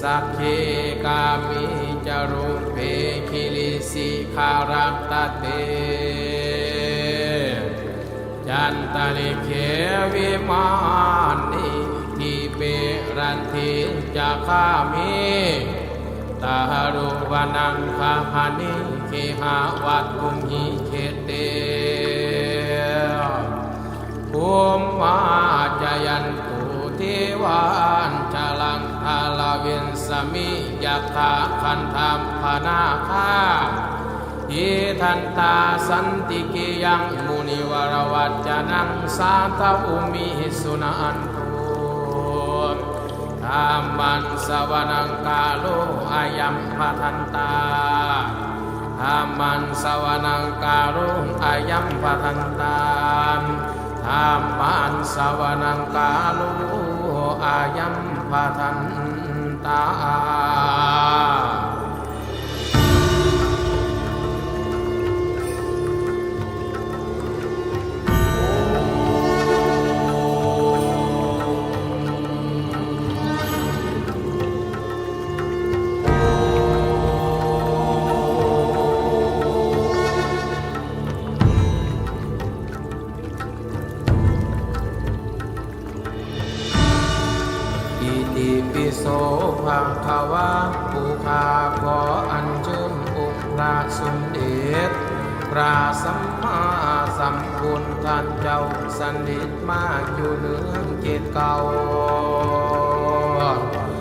สักเคกามิจารุเพคิลิสิคารัตตเตจันตลิเขวิมานิทิเปรันทิจักขามิตาหรุวนังคาหานิเคหาวัตกุมหิเขเตภูมิมาจายันตุเทวานจลังทาลาเวนสมิยัตถาคันธามพนาคาอิทันตาสันติกิยังมุนิวรวัจจนังสาตอุมิสุนันตุธรรมันสวนังกาโลอายัมปทันตาธรรมันสวนังกาโลอายัมปทันตาธรรมันสวนังกาโลอายัมปทันตาอิติปิโสภะคะวะภูคาขออัญเชิญองค์พระสมเด็จพระสัมมาสัมพุทธเจ้าสนิทมาอยู่เนืองเกตเก่า